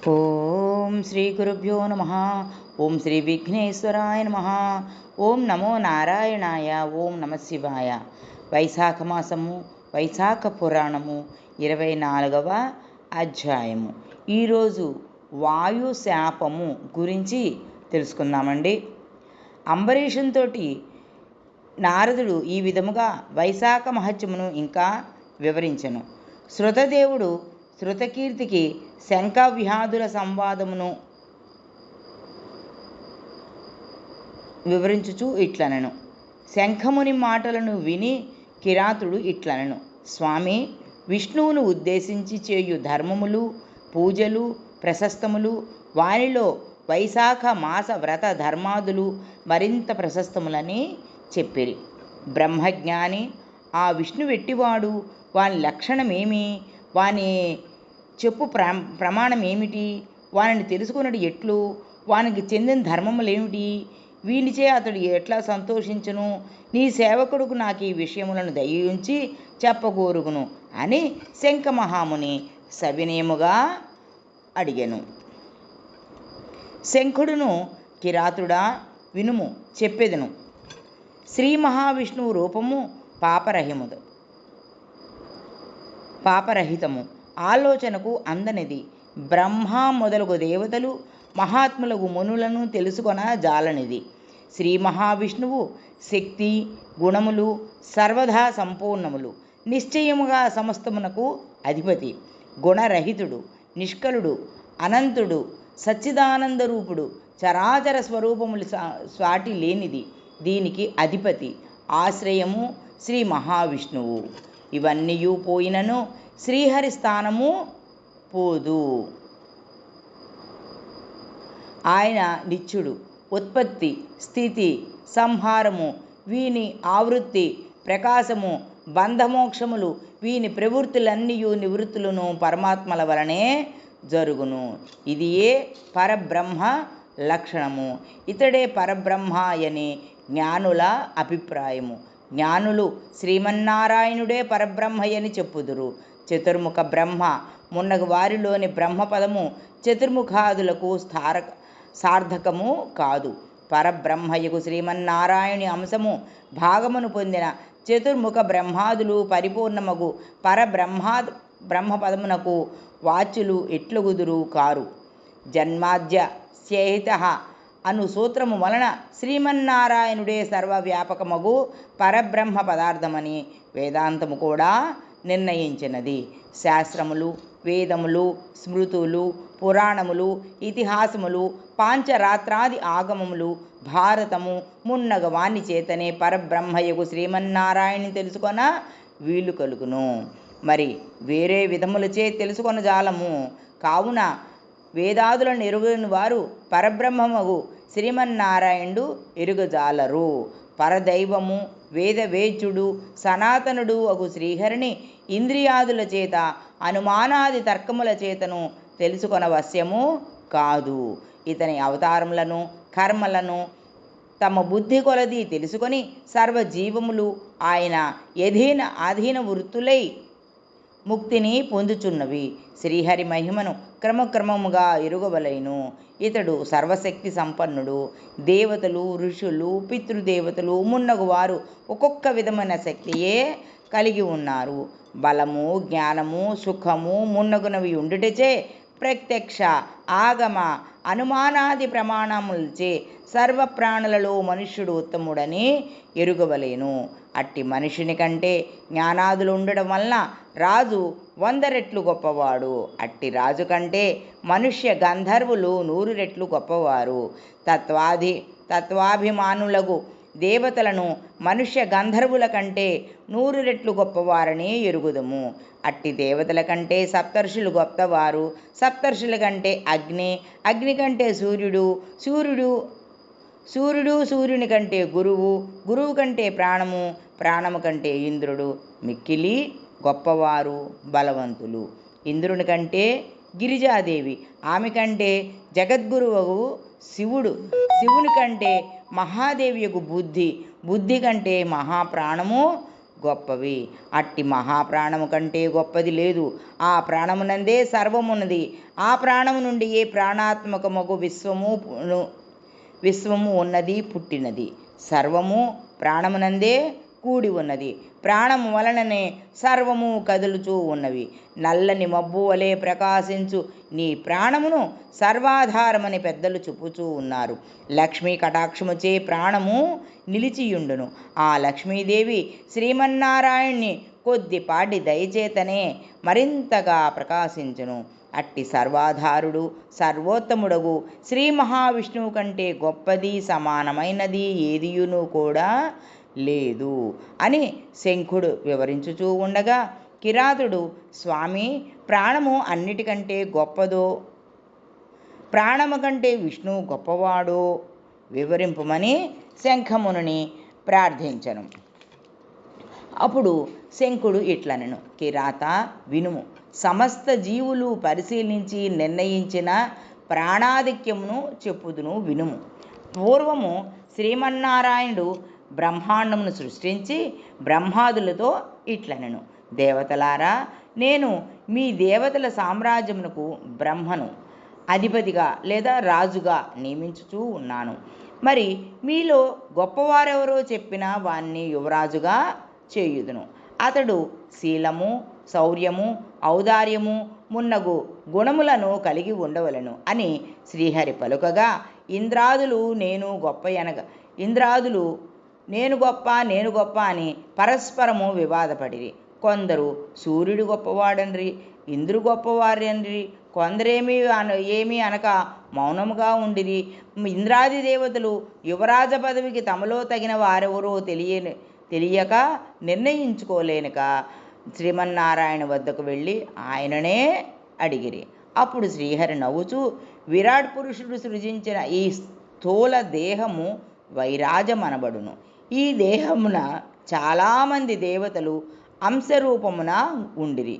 ఓం శ్రీ గురుభ్యో నమ. ఓం శ్రీ విఘ్నేశ్వరాయ నమ. ఓం నమో నారాయణాయ. ఓం నమ శివాయ. వైశాఖ మాసము, వైశాఖ పురాణము 24వ అధ్యాయము. ఈరోజు వాయు శాపము గురించి తెలుసుకుందామండి. అంబరీషంతో నారదుడు ఈ విధముగా వైశాఖ మహత్యమును ఇంకా వివరించెను. శృతదేవుడు శృతకీర్తికి శంఖవ్యాధుల సంవాదమును వివరించుచు ఇట్లనెను. శంఖముని మాటలను విని కిరాతుడు ఇట్లనెను. స్వామి, విష్ణువును ఉద్దేశించి చేయు ధర్మములు, పూజలు ప్రశస్తములు, వానిలో వైశాఖ మాస వ్రత ధర్మాదులు మరింత ప్రశస్తములని చెప్పిరి. బ్రహ్మజ్ఞాని ఆ విష్ణు వెట్టివాడు, వాని లక్షణమేమి, వాని చెప్పు ప్రమాణం ఏమిటి, వానిని తెలుసుకున్నది ఎట్లు, వానికి చెందిన ధర్మములేమిటి, వీనిచే అతడు ఎట్లా సంతోషించును, నీ సేవకుడుకు నాకు ఈ విషయములను దయించి చెప్పగోరుగును అని శంఖమహాముని సవినయముగా అడిగెను. శంఖుడును, కిరాతుడా వినుము, చెప్పెదను. శ్రీ మహావిష్ణువు రూపము పాపరహితము, ఆలోచనకు అందనిది. బ్రహ్మ మొదలగు దేవతలు మహాత్ములకు మునులను తెలుసుకొన జాలనిది. శ్రీ మహావిష్ణువు శక్తి గుణములు సర్వదా సంపూర్ణములు, నిశ్చయముగా సమస్తమునకు అధిపతి. గుణరహితుడు, నిష్కలుడు, అనంతుడు, సచ్చిదానందరూపుడు, చరాచర స్వరూపములు సాటి లేనిది. దీనికి అధిపతి ఆశ్రయము శ్రీ మహావిష్ణువు. ఇవన్నీ పోయినను శ్రీహరి స్థానము పోదు. ఆయన నిత్యుడు. ఉత్పత్తి స్థితి సంహారము, వీని ఆవృత్తి ప్రకాశము, బంధమోక్షములు, వీని ప్రవృత్తులన్నీ నివృత్తులను పరమాత్మల వలనే జరుగును. ఇది ఏ పరబ్రహ్మ లక్షణము. ఇతడే పరబ్రహ్మ అని జ్ఞానుల అభిప్రాయము. జ్ఞానులు శ్రీమన్నారాయణుడే పరబ్రహ్మయని చెప్పుదురు. చతుర్ముఖ బ్రహ్మ మున్నగు వారిలోని బ్రహ్మపదము చతుర్ముఖాదులకు సార్థకము కాదు. పరబ్రహ్మయకు శ్రీమన్నారాయణి అంశము భాగమును పొందిన చతుర్ముఖ బ్రహ్మాదులు పరిపూర్ణమగు బ్రహ్మపదమునకు వాచ్యులు ఎట్లుగుదురు కారు. జన్మాద్య స్యేహిత అను సూత్రము వలన శ్రీమన్నారాయణుడే సర్వవ్యాపకమగు పరబ్రహ్మ పదార్థమని వేదాంతము కూడా నిర్ణయించినది. శాస్త్రములు, వేదములు, స్మృతులు, పురాణములు, ఇతిహాసములు, పాంచరాత్రాది ఆగమములు, భారతము మున్నగ వాణి చేతనే పరబ్రహ్మయగు శ్రీమన్నారాయణని తెలుసుకొన వీలు కలుగును. మరి వేరే విధములచే తెలుసుకొన జాలము. కావున వేదాదులను ఎరుగని వారు పరబ్రహ్మమగు శ్రీమన్నారాయణుడు ఎరుగజాలరు. పరదైవము వేదవేద్యుడు సనాతనుడు అగు శ్రీహరిని ఇంద్రియాదుల చేత అనుమానాది తర్కముల చేతను తెలుసుకొన వశ్యము కాదు. ఇతని అవతారములను కర్మలను తమ బుద్ధి కొలది తెలుసుకొని సర్వజీవములు ఆయన అధీన వృత్తులై ముక్తిని పొందుచున్నవి. శ్రీహరి మహిమను క్రమక్రమముగా ఎరుగవలెను. ఇతడు సర్వశక్తి సంపన్నుడు. దేవతలు, ఋషులు, పితృదేవతలు మున్నగు వారు ఒక్కొక్క విధమైన శక్తియే కలిగి ఉన్నారు. బలము, జ్ఞానము, సుఖము మున్నగునవి ఉండుటచే ప్రత్యక్ష ఆగమ అనుమానాది ప్రమాణములచే సర్వప్రాణులలో మనుష్యుడు ఉత్తముడని ఎరుగవలేను. అట్టి మనుషుని కంటే జ్ఞానాదులు ఉండడం వలన రాజు 100 రెట్లు గొప్పవాడు. అట్టి రాజు కంటే మనుష్య గంధర్వులు 100 రెట్లు గొప్పవారు. తత్వాభిమానులకు దేవతలను మనుష్య గంధర్వుల కంటే 100 రెట్లు గొప్పవారని ఎరుగుదము. అట్టి దేవతల కంటే సప్తర్షులు గొప్పవారు. సప్తర్షుల కంటే అగ్ని కంటే సూర్యుడు, సూర్యుని కంటే గురువు కంటే ప్రాణము కంటే ఇంద్రుడు మిక్కిలి గొప్పవారు, బలవంతులు. ఇంద్రుని కంటే గిరిజాదేవి, ఆమె కంటే జగద్గురువు శివుని కంటే మహాదేవియకు బుద్ధి కంటే మహాప్రాణము గొప్పవి. అట్టి మహాప్రాణము కంటే గొప్పది లేదు. ఆ ప్రాణమునందే సర్వమున్నది. ఆ ప్రాణము నుండి ఏ ప్రాణాత్మకమగు విశ్వము ఉన్నది, పుట్టినది. సర్వము ప్రాణమునందే కూడి ఉన్నది. ప్రాణము వలననే సర్వము కదులుచూ ఉన్నవి. నల్లని మబ్బు వలె ప్రకాశించు నీ ప్రాణమును సర్వాధారమని పెద్దలు చెప్పుచూ ఉన్నారు. లక్ష్మీ కటాక్షముచే ప్రాణము నిలిచియుండును. ఆ లక్ష్మీదేవి శ్రీమన్నారాయణ్ణి కొద్దిపాటి దయచేతనే మరింతగా ప్రకాశించును. అట్టి సర్వాధారుడు సర్వోత్తముడగు శ్రీ మహావిష్ణువు కంటే గొప్పది సమానమైనది ఏదియును కూడా లేదు అని శంఖుడు వివరించుచూ ఉండగా, కిరాతుడు, స్వామి, ప్రాణము అన్నిటికంటే గొప్పదో, ప్రాణము కంటే విష్ణువు గొప్పవాడో వివరింపమని శంఖమునుని ప్రార్థించను. అప్పుడు శంఖుడు ఇట్లనెను, కిరాత వినుము. సమస్త జీవులు పరిశీలించి నిర్ణయించిన ప్రాణాధిక్యమును చెప్పుదును వినుము. పూర్వము శ్రీమన్నారాయణుడు బ్రహ్మాండమును సృష్టించి బ్రహ్మాదులతో ఇట్లనెను, దేవతలారా, నేను మీ దేవతల సామ్రాజ్యమునకు బ్రహ్మను అధిపతిగా లేదా రాజుగా నియమించుచూ ఉన్నాను. మరి మీలో గొప్పవారెవరో చెప్పినా వాణ్ణి యువరాజుగా చేయుదును. అతడు శీలము, శౌర్యము, ఔదార్యము మున్నగు గుణములను కలిగి ఉండవలను అని శ్రీహరి పలుకగా, ఇంద్రాదులు నేను గొప్ప అని పరస్పరము వివాదపడిరి. కొందరు సూర్యుడు గొప్పవాడనరి, ఇంద్రుడు గొప్పవారనరి, ఏమీ అనక మౌనముగా ఉండిరి. ఇంద్రాది దేవతలు యువరాజ పదవికి తమలో తగిన వారెవరో తెలియక నిర్ణయించుకోలేనక శ్రీమన్నారాయణ వద్దకు వెళ్ళి ఆయననే అడిగిరి. అప్పుడు శ్రీహరి నవ్వుచూ, విరాట్ పురుషుడు సృజించిన ఈ స్థూల దేహము వైరాజమనబడును. ఈ దేహమున చాలామంది దేవతలు అంశరూపమున ఉండిరి.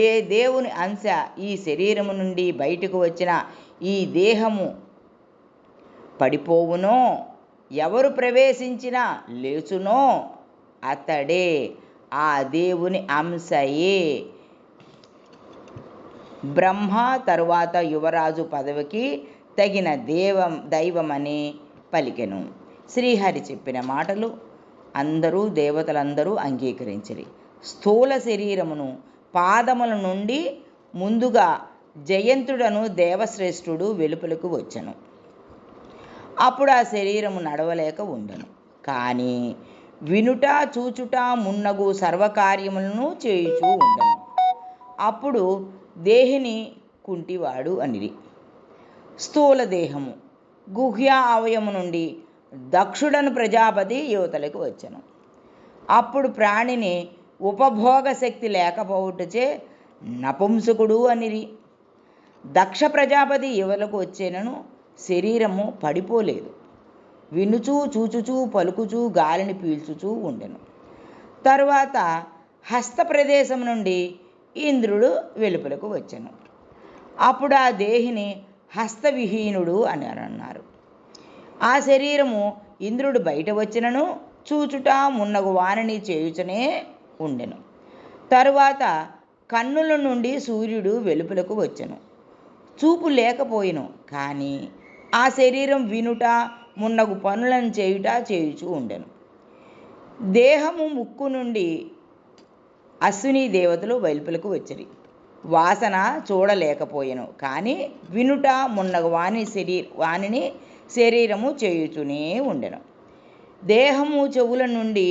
ఏ దేవుని అంశ ఈ శరీరము నుండి బయటకు వచ్చిన ఈ దేహము పడిపోవునో, ఎవరు ప్రవేశించినా లేచునో అతడే ఆ దేవుని అంశయే బ్రహ్మ. తరువాత యువరాజు పదవికి తగిన దైవమని పలికెను. శ్రీహరి చెప్పిన మాటలు దేవతలందరూ అంగీకరించిరి. స్థూల శరీరమును పాదముల నుండి ముందుగా జయంతుడను దేవశ్రేష్ఠుడు వెలుపలకు వచ్చెను. అప్పుడు ఆ శరీరము నడవలేక ఉండెను. కానీ వినుట, చూచుట మున్నగు సర్వకార్యములను చేయుచూ ఉండెను. అప్పుడు దేహిని కుంటివాడు అనిరి. స్థూల దేహము గుహ్య అవయము నుండి దక్షుడను ప్రజాపతి యువతలకు వచ్చెను. అప్పుడు ప్రాణిని ఉపభోగ శక్తి లేకపోవుటచే నపుంసకుడు అనిరి. దక్ష ప్రజాపతి యువలకు వచ్చేనను శరీరము పడిపోలేదు. వినుచూ, చూచుచూ, పలుకుచూ, గాలిని పీల్చుచూ ఉండెను. తరువాత హస్త ప్రదేశం నుండి ఇంద్రుడు వెలుపలకు వచ్చెను. అప్పుడు ఆ దేహిని హస్తవిహీనుడు అని అన్నారు. ఆ శరీరము ఇంద్రుడు బయట వచ్చినను చూచుట మున్నగు వారిని చేయుచనే ఉండెను. తరువాత కన్నుల నుండి సూర్యుడు వెలుపలకు వచ్చెను. చూపు లేకపోయెను, కానీ ఆ శరీరం వినుట మున్నగు పనులను చేయుచూ ఉండెను. దేహము ముక్కు నుండి అశ్విని దేవతలు వెలుపలకు వాసన చూడలేకపోయెను, కానీ వినుట మున్నగు వానిని శరీరము చేయుచునే ఉండెను. దేహము చెవుల నుండి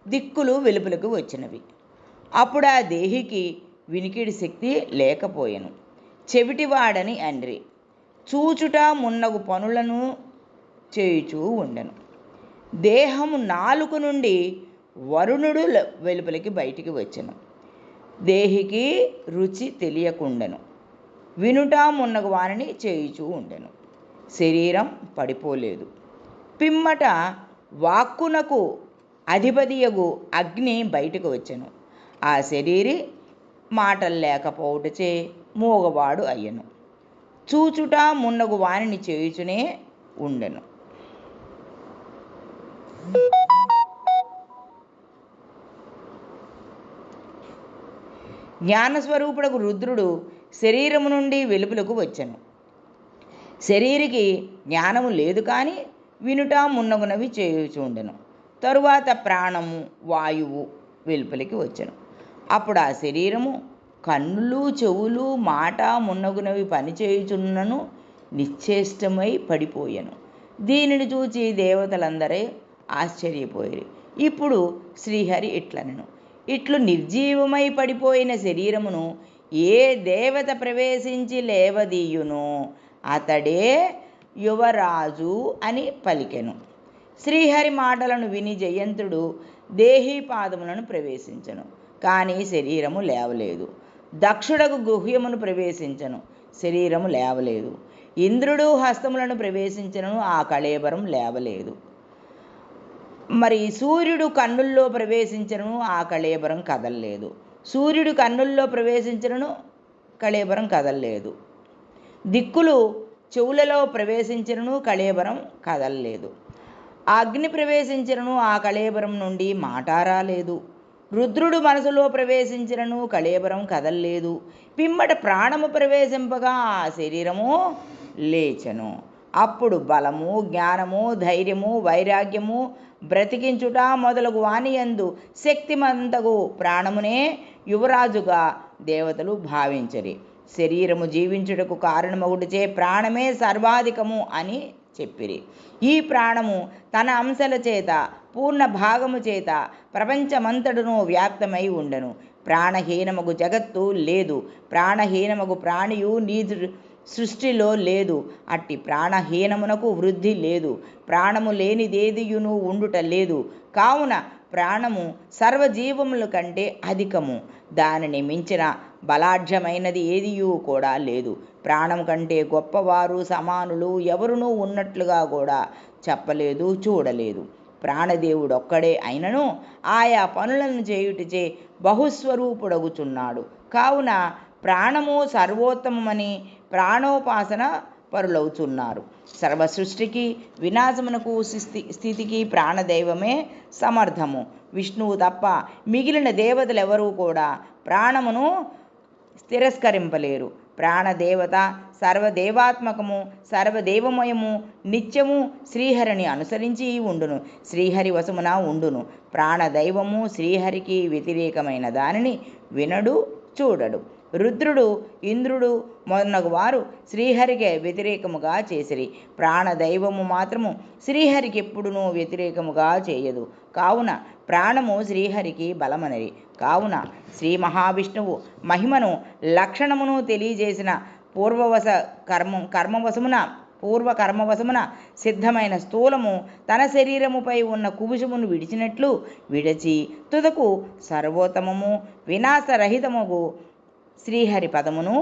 దిక్కులు వెలుపలకు వచ్చినవి. అప్పుడు ఆ దేహికి వినికిడి శక్తి లేకపోయెను, చెవిటివాడని అండ్రి. చూచుట మున్నగు పనులను చేయుచూ ఉండెను. దేహము నాలుక నుండి వరుణుడు వెలుపలికి బయటికి వచ్చెను. దేహికి రుచి తెలియకుండెను, వినుట మున్నగు వారిని చేయుచూ ఉండెను. శరీరం పడిపోలేదు. పిమ్మట వాక్కునకు అధిపతియగు అగ్ని బయటకు వచ్చెను. ఆ శరీరి మాటలు లేకపోవుటచే మూగవాడు అయ్యెను. చూచుట మున్నగు వానిని చేయుచునే ఉండెను. జ్ఞానస్వరూపుడకు రుద్రుడు శరీరము నుండి వెలుపులకు వచ్చెను. శరీరికి జ్ఞానము లేదు కానీ వినుట మున్నగునవి చేయుచుండెను. తరువాత ప్రాణము వాయువు వెలుపలికి వచ్చెను. అప్పుడు ఆ శరీరము కన్నులు చెవులు మాట మున్నగునవి పనిచేయుచున్నను నిశ్చేష్టమై పడిపోయెను. దీనిని చూచి దేవతలందరే ఆశ్చర్యపోయారు. ఇప్పుడు శ్రీహరి ఇట్లనెను, ఇట్లు నిర్జీవమై పడిపోయిన శరీరమును ఏ దేవత ప్రవేశించి లేవదీయునో అతడే యువరాజు అని పలికెను. శ్రీహరి మాటలను విని జయంతుడు దేహీపాదములను ప్రవేశించెను, కానీ శరీరము లేవలేదు. దక్షుడకు గుహ్యమును ప్రవేశించెను, శరీరము లేవలేదు. ఇంద్రుడు హస్తములను ప్రవేశించెను, ఆ కళేబరం లేవలేదు. మరి సూర్యుడు కన్నుల్లో ప్రవేశించెను, ఆ కళేబరం కదలలేదు. సూర్యుడు కన్నుల్లో ప్రవేశించెను, కళేబరం కదలలేదు. దిక్కులు చెవులలో ప్రవేశించెను, కళేబరం కదలలేదు. అగ్ని ప్రవేశించెను, ఆ కళేబరం నుండి మాట రాలేదు. రుద్రుడు మనసులో ప్రవేశించెను, కళేబరం కదలలేదు. పిమ్మట ప్రాణము ప్రవేశింపగా ఆ శరీరము లేచెను. అప్పుడు బలము, జ్ఞానము, ధైర్యము, వైరాగ్యము, బ్రతికించుట మొదలగు వానియందు శక్తిమంతగు ప్రాణమునే యువరాజుగా దేవతలు భావించరి. శరీరము జీవించుటకు కారణమగుటచే ప్రాణమే సర్వాధికము అని చెప్పిరి. ఈ ప్రాణము తన అంశల చేత పూర్ణ భాగము చేత ప్రపంచమంతటను వ్యాప్తమై ఉండెను. ప్రాణహీనమగు జగత్తు లేదు, ప్రాణహీనమగు ప్రాణియు నీ సృష్టిలో లేదు. అట్టి ప్రాణహీనమునకు వృద్ధి లేదు, ప్రాణము లేనిదేదియును ఉండుట లేదు. కావున ప్రాణము సర్వజీవముల కంటే అధికము, దానిని మించిన బలాఢ్యమైనది ఏదియూ కూడా లేదు. ప్రాణం కంటే గొప్పవారు సమానులు ఎవరునూ ఉన్నట్లుగా కూడా చెప్పలేదు, చూడలేదు. ప్రాణదేవుడొక్కడే అయినను ఆయా పనులను చేయుటచే బహుస్వరూపుడగుచున్నాడు. కావున ప్రాణము సర్వోత్తమమని ప్రాణోపాసన పరులవుతున్నారు. సర్వసృష్టికి వినాశమునకు స్థితికి ప్రాణదైవమే సమర్థము. విష్ణువు తప్ప మిగిలిన దేవతలెవరూ కూడా ప్రాణమును తిరస్కరింపలేరు. ప్రాణదేవత సర్వదేవాత్మకము, సర్వదేవమయము, నిత్యము శ్రీహరిని అనుసరించి ఉండును, శ్రీహరి వశమున ఉండును. ప్రాణదైవము శ్రీహరికి వ్యతిరేకమైన దానిని వినడు, చూడడు. రుద్రుడు, ఇంద్రుడు మొదలగు వారు శ్రీహరికి వ్యతిరేకముగా చేసిరి. ప్రాణదైవము మాత్రము శ్రీహరికి ఎప్పుడునూ వ్యతిరేకముగా చేయదు. కావున ప్రాణము శ్రీహరికి బలమనరి. కావున శ్రీ మహావిష్ణువు మహిమను లక్షణమును తెలియజేసిన పూర్వకర్మవశమున సిద్ధమైన స్థూలము తన శరీరముపై ఉన్న కుబుసమును విడిచినట్లు విడిచి తుదకు సర్వోత్తమము వినాశరహితముగు శ్రీహరి పదమును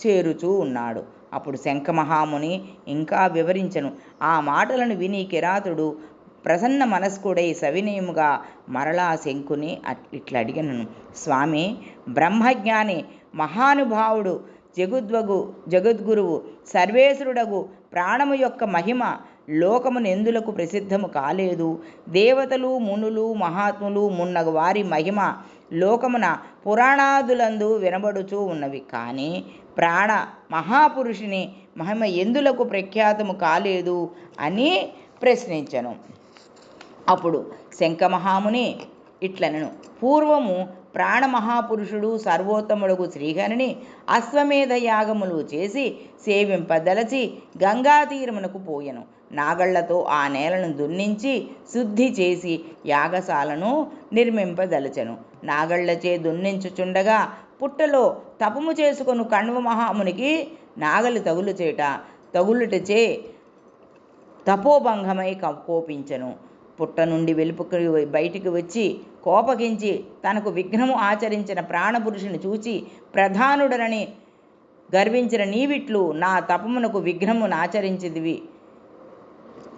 చేరుచూ ఉన్నాడు. అప్పుడు శంఖమహాముని ఇంకా వివరించను. ఆ మాటలను విని కిరాతుడు ప్రసన్న మనస్కుడై సవినయముగా మరలా శంకుని ఇట్లా అడిగను, స్వామి, బ్రహ్మజ్ఞాని మహానుభావుడు జగద్గురువు సర్వేశ్వరుడగు ప్రాణము యొక్క మహిమ లోకమునెందులకు ప్రసిద్ధము కాలేదు. దేవతలు, మునులు, మహాత్ములు మున్నగు వారి మహిమ లోకమున పురాణాదులందు వినబడుచూ ఉన్నవి. కానీ ప్రాణ మహాపురుషుని మహిమ ఎందులకు ప్రఖ్యాతము కాలేదు అని ప్రశ్నించను. అప్పుడు శంఖమహాముని ఇట్లనెను, పూర్వము ప్రాణమహాపురుషుడు సర్వోత్తముడుగు శ్రీహరిని అశ్వమేధ యాగములు చేసి సేవింపదలచి గంగాతీరమునకు పోయెను. నాగళ్లతో ఆ నేలను దున్నించి శుద్ధి చేసి యాగశాలను నిర్మింపదలచెను. నాగళ్లచే దున్నించుచుండగా పుట్టలో తపము చేసుకొను కణ్వ మహామునికి నాగలి తగులుటచే తపోభంగమై కోపించెను. పుట్ట నుండి వెలుపుకు బయటికి వచ్చి కోపగించి తనకు విఘ్నము ఆచరించిన ప్రాణపురుషుని చూచి ప్రధానుడనని గర్వించిన నీవిట్లు నా తపమునకు విఘ్నమును ఆచరించిదివి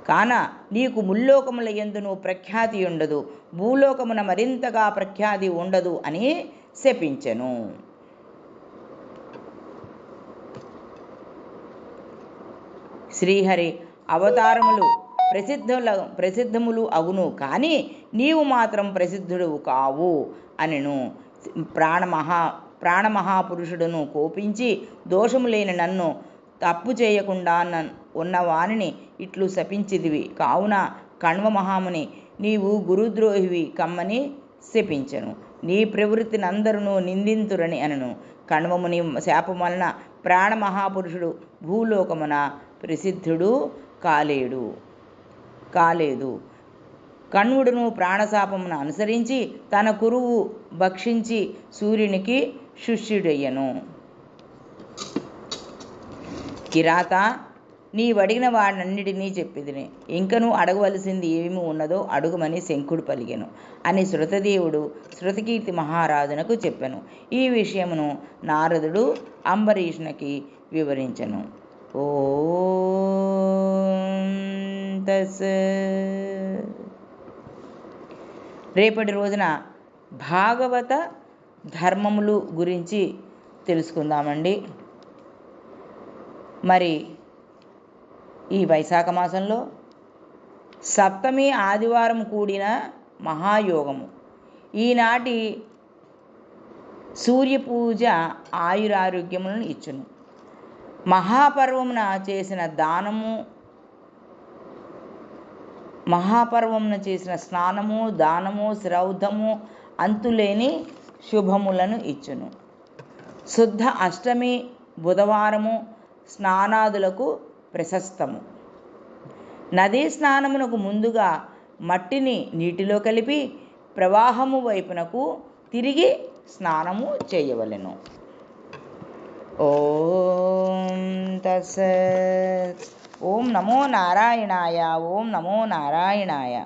కాన నీకు ముల్లోకముల యందును ప్రఖ్యాతి ఉండదు, భూలోకమున మరింతగా ప్రఖ్యాతి ఉండదు అని శపించెను. శ్రీహరి అవతారములు ప్రసిద్ధములు అగును, కానీ నీవు మాత్రం ప్రసిద్ధుడు కావు అనెను. ప్రాణమహాపురుషుడును కోపించి దోషము లేని నన్ను తప్పు చేయకుండా ఉన్నవానిని ఇట్లు శపించిదివి. కావున కణ్వ మహాముని నీవు గురుద్రోహివి కమ్మని శపించెను. నీ ప్రవృత్తినందరూ నిందింతురని అనను. కణ్వముని శాపం వలన ప్రాణమహాపురుషుడు భూలోకమున ప్రసిద్ధుడు కాలేదు. కణ్వుడును ప్రాణశాపమును అనుసరించి తన కురువు భక్షించి సూర్యునికి శిష్యుడయ్యను. కిరాత, నీవడిగిన వాడన్నిటినీ చెప్పిదిని. ఇంకనూ అడగవలసింది ఏమి ఉన్నదో అడుగుమని శంఖుడు పలికెను అని శృతదేవుడు శృతకీర్తి మహారాజునకు చెప్పెను. ఈ విషయమును నారదుడు అంబరీషునికి వివరించెను. ఓం తత్సత్. రేపటి రోజున భాగవత ధర్మములు గురించి తెలుసుకుందామండి. మరి ఈ వైశాఖ మాసంలో సప్తమి ఆదివారం కూడిన మహాయోగము. ఈనాటి సూర్యపూజ ఆయురారోగ్యములను ఇచ్చును. మహాపర్వమున చేసిన స్నానము, దానము, శ్రౌధము అంతులేని శుభములను ఇచ్చును. శుద్ధ అష్టమి బుధవారము స్నానాదులకు ప్రశస్తము. నదీ స్నానమునకు ముందుగా మట్టిని నీటిలో కలిపి ప్రవాహము వైపునకు తిరిగి స్నానము చేయవలెను. ఓం తత్సత్. ఓం నమో నారాయణాయ. ఓం నమో నారాయణాయ.